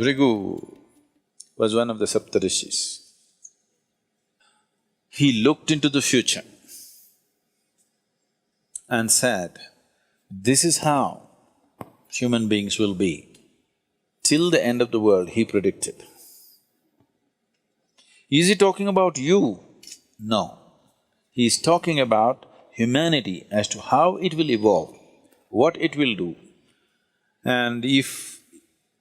Bhrigu was one of the Saptarishis. He looked into the future and said, this is how human beings will be. Till the end of the world, he predicted. Is he talking about you? No. He is talking about humanity as to how it will evolve, what it will do. And if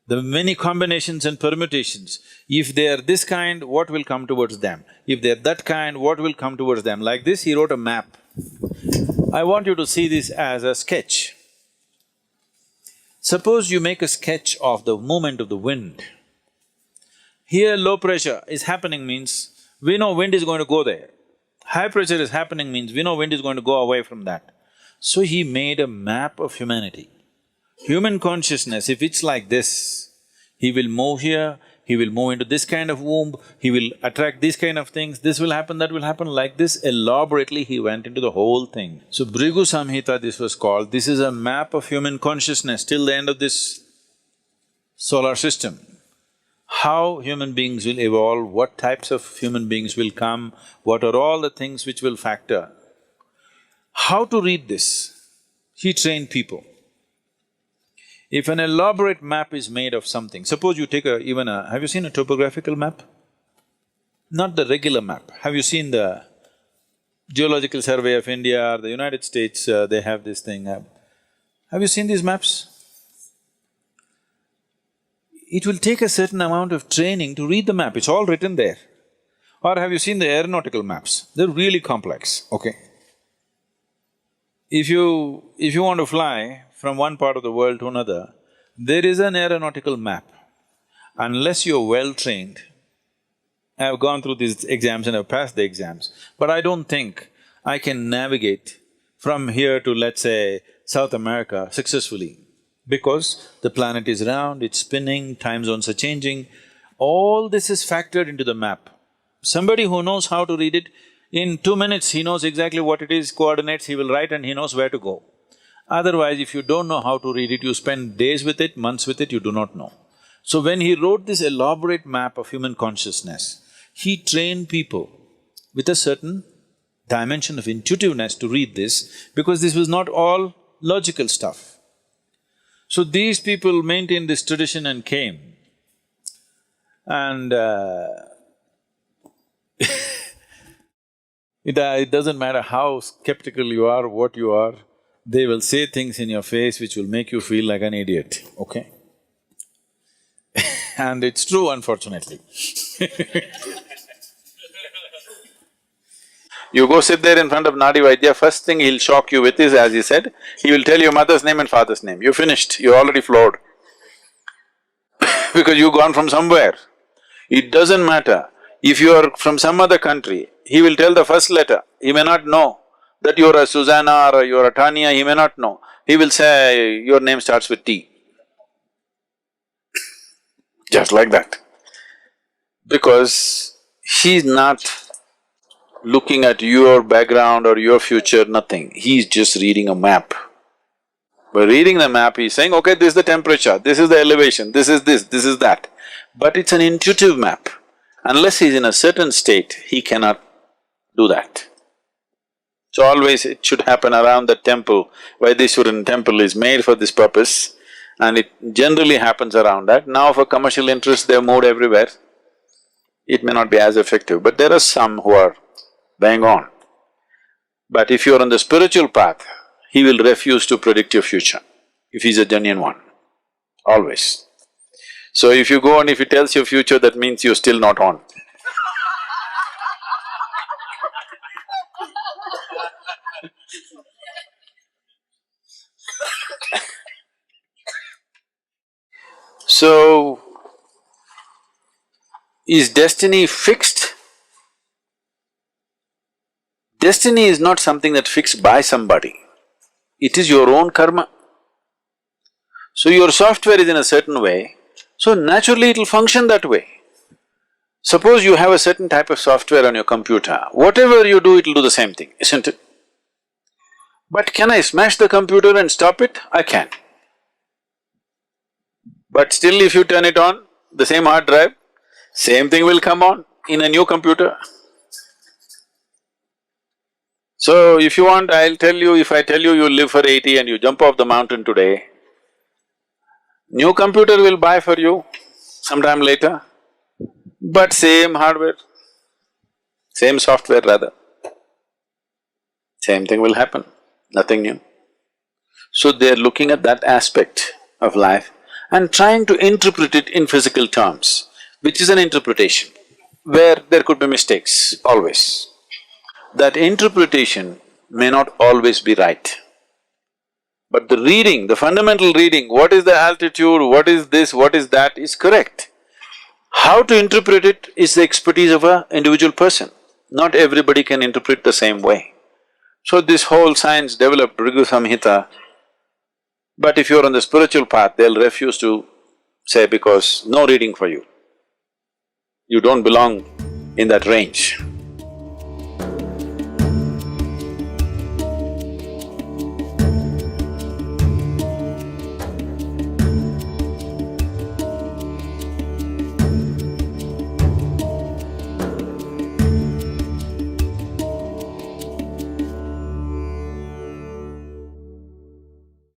the many combinations and permutations, if they are this kind, what will come towards them? If they are that kind, what will come towards them? Like this, he wrote a map. I want you to see this as a sketch. Suppose you make a sketch of the movement of the wind. Here low pressure is happening means we know wind is going to go there. High pressure is happening means we know wind is going to go away from that. So he made a map of humanity. Human consciousness, if it's like this, he will move here, he will move into this kind of womb, he will attract these kind of things, this will happen, that will happen, like this elaborately he went into the whole thing. So Bhrigu Samhita this was called, this is a map of human consciousness till the end of this solar system. How human beings will evolve, what types of human beings will come, what are all the things which will factor. How to read this? He trained people. If an elaborate map is made of something, suppose you take have you seen a topographical map? Not the regular map. Have you seen the Geological Survey of India or the United States, they have this thing. Have you seen these maps? It will take a certain amount of training to read the map, it's all written there. Or have you seen the aeronautical maps? They're really complex, okay? If you want to fly from one part of the world to another, there is an aeronautical map. Unless you're well-trained, I've gone through these exams and I've passed the exams, but I don't think I can navigate from here to, let's say, South America successfully, because the planet is round, it's spinning, time zones are changing. All this is factored into the map. Somebody who knows how to read it, in 2 minutes he knows exactly what it is, coordinates, he will write and he knows where to go. Otherwise, if you don't know how to read it, you spend days with it, months with it, you do not know. So when he wrote this elaborate map of human consciousness, he trained people with a certain dimension of intuitiveness to read this, because this was not all logical stuff. So these people maintained this tradition and came, and it doesn't matter how skeptical you are, what you are, they will say things in your face which will make you feel like an idiot, okay? And it's true, unfortunately. You go sit there in front of Nadi Vaidya, first thing he'll shock you with is, as he said, he will tell you mother's name and father's name. You're finished, you're already floored. Because you've gone from somewhere. It doesn't matter. If you are from some other country, he will tell the first letter. He may not know that you're a Susanna or you're a Tanya, he may not know. He will say, your name starts with T. Just like that. Because he's not looking at your background or your future, nothing. He's just reading a map. By reading the map, he's saying, okay, this is the temperature, this is the elevation, this is that. But it's an intuitive map. Unless he's in a certain state, he cannot do that. So always it should happen around the temple. Vaideshwaran temple is made for this purpose, and it generally happens around that. Now for commercial interest, they've moved everywhere. It may not be as effective, but there are some who are bang on. But if you're on the spiritual path, he will refuse to predict your future, if he's a genuine one, always. So if you go and if he tells your future, that means you're still not on. So, is destiny fixed? Destiny is not something that's fixed by somebody, it is your own karma. So your software is in a certain way, so naturally it'll function that way. Suppose you have a certain type of software on your computer, whatever you do, it'll do the same thing, isn't it? But can I smash the computer and stop it? I can. But still if you turn it on, the same hard drive, same thing will come on in a new computer. So if you want, I'll tell you, if I tell you you live for 80 and you jump off the mountain today, new computer will buy for you sometime later, but same hardware, same software rather, same thing will happen, nothing new. So they're looking at that aspect of life and trying to interpret it in physical terms, which is an interpretation, where there could be mistakes, always. That interpretation may not always be right. But the reading, the fundamental reading, what is the altitude, what is this, what is that, is correct. How to interpret it is the expertise of an individual person. Not everybody can interpret the same way. So this whole science developed Bhrigu Samhita, but if you're on the spiritual path, they'll refuse to say because no reading for you. You don't belong in that range.